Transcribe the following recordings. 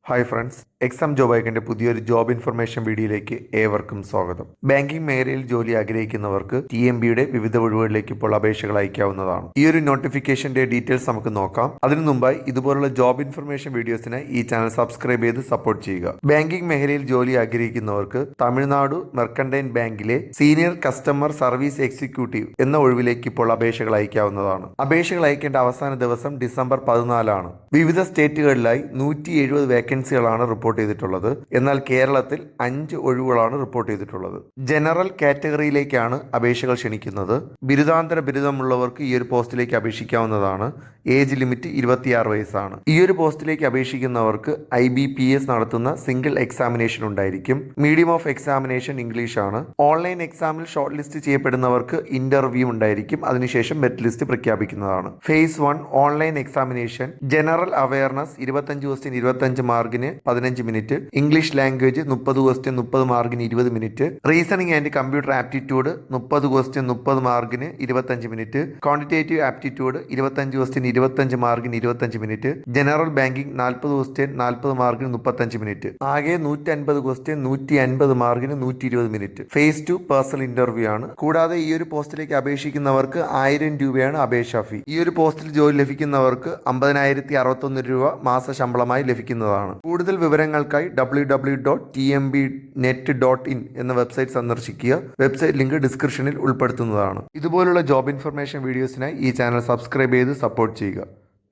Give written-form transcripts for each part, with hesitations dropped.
Hi friends, exam job ഐക്കൻ്റെ പുതിയൊരു job information വീഡിയോയിലേക്ക് ഏവർക്കും സ്വാഗതം. ബാങ്കിംഗ് മേഖലയിൽ ജോലി ആഗ്രഹിക്കുന്നവർക്ക് TMBയുടെ വിവിധ ഒഴിവുകളിലേക്ക് ഇപ്പോൾ അപേക്ഷകൾ അയക്കാവുന്നതാണ്. ഈ ഒരു നോട്ടിഫിക്കേഷന്റെ ഡീറ്റെയിൽസ് നമുക്ക് നോക്കാം. അതിനു മുമ്പായി ഇതുപോലുള്ള ജോബ് ഇൻഫർമേഷൻ വീഡിയോസിനായി ഈ ചാനൽ സബ്സ്ക്രൈബ് ചെയ്ത് സപ്പോർട്ട് ചെയ്യുക. ബാങ്കിംഗ് മേഖലയിൽ ജോലി ആഗ്രഹിക്കുന്നവർക്ക് തമിഴ്നാട് മെർക്കന്റൈൻ ബാങ്കിലെ സീനിയർ കസ്റ്റമർ സർവീസ് എക്സിക്യൂട്ടീവ് എന്ന ഒഴിവിലേക്ക് ഇപ്പോൾ അപേക്ഷകൾ അയക്കാവുന്നതാണ്. അപേക്ഷകൾ അയക്കേണ്ട അവസാന ദിവസം ഡിസംബർ 14 വിവിധ സ്റ്റേറ്റുകളിലായി 170 വേക്കൻസികളാണ് റിപ്പോർട്ട് ചെയ്തിട്ടുള്ളത്. എന്നാൽ കേരളത്തിൽ 5 ഒഴിവുകളാണ് റിപ്പോർട്ട് ചെയ്തിട്ടുള്ളത്. ജനറൽ കാറ്റഗറിയിലേക്കാണ് അപേക്ഷകൾ ക്ഷണിക്കുന്നത്. ബിരുദാന്തര ബിരുദമുള്ളവർക്ക് ഈ ഒരു പോസ്റ്റിലേക്ക് അപേക്ഷിക്കാവുന്നതാണ്. ഏജ് ലിമിറ്റ് 26 വയസ്സാണ്. ഈ ഒരു പോസ്റ്റിലേക്ക് അപേക്ഷിക്കുന്നവർക്ക് IBPS നടത്തുന്ന സിംഗിൾ എക്സാമിനേഷൻ ഉണ്ടായിരിക്കും. മീഡിയം ഓഫ് എക്സാമിനേഷൻ ഇംഗ്ലീഷ് ആണ്. ഓൺലൈൻ എക്സാമിൽ ഷോർട്ട് ലിസ്റ്റ് ചെയ്യപ്പെടുന്നവർക്ക് ഇന്റർവ്യൂ ഉണ്ടായിരിക്കും. അതിനുശേഷം മെറിറ്റ് ലിസ്റ്റ് പ്രഖ്യാപിക്കുന്നതാണ്. Phase 1 online examination. General awareness 25 question 25 മാർക്കിന് 15 മിനിറ്റ്. ഇംഗ്ലീഷ് ലാംഗ്വേജ് 30 ക്വസ്റ്റ്യൻ 30 മാർക്കിന് 20 minute. Reasoning and computer aptitude 30 question 30 മാർക്കിന് 25 മിനിറ്റ്. ക്വാണ്ടിറ്റേറ്റീവ് ആപ്റ്റിറ്റ്യൂഡ് 25 ക്വസ്റ്റ്യൻ 25 മാർക്കിന് 25 മിനിറ്റ്. ജനറൽ ബാങ്കിംഗ് 40 ക്വസ്റ്റ്യൻ 40 മാർക്കിന് 35 മിനിറ്റ്. ആകെ 150 ക്വസ്റ്റ്യൻ 150 മാർക്കിന് 120 മിനിറ്റ്. ഫേസ് 2 പേഴ്സണൽ ഇന്റർവ്യൂ ആണ്. കൂടാതെ ഈ ഒരു പോസ്റ്റിലേക്ക് അപേക്ഷിക്കുന്നവർക്ക് 1000 രൂപയാണ് അപേക്ഷാ ഫീ. ഈ ഒരു പോസ്റ്റിൽ ജോലി ലഭിക്കുന്നവർക്ക് 50,061 രൂപ മാസ ശമ്പളമായി ലഭിക്കുന്നതാണ്. കൂടുതൽ വിവരങ്ങൾക്കായി www.tmbnet.in എന്ന വെബ്സൈറ്റ് സന്ദർശിക്കുക. വെബ്സൈറ്റ് ലിങ്ക് ഡിസ്ക്രിപ്ഷനിൽ ഉൾപ്പെടുത്തുന്നതാണ്. ഇതുപോലുള്ള ജോബ് ഇൻഫർമേഷൻ വീഡിയോസിനായി ഈ ചാനൽ സബ്സ്ക്രൈബ് ചെയ്ത് സപ്പോർട്ട് ചെയ്യുക.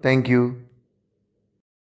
താങ്ക്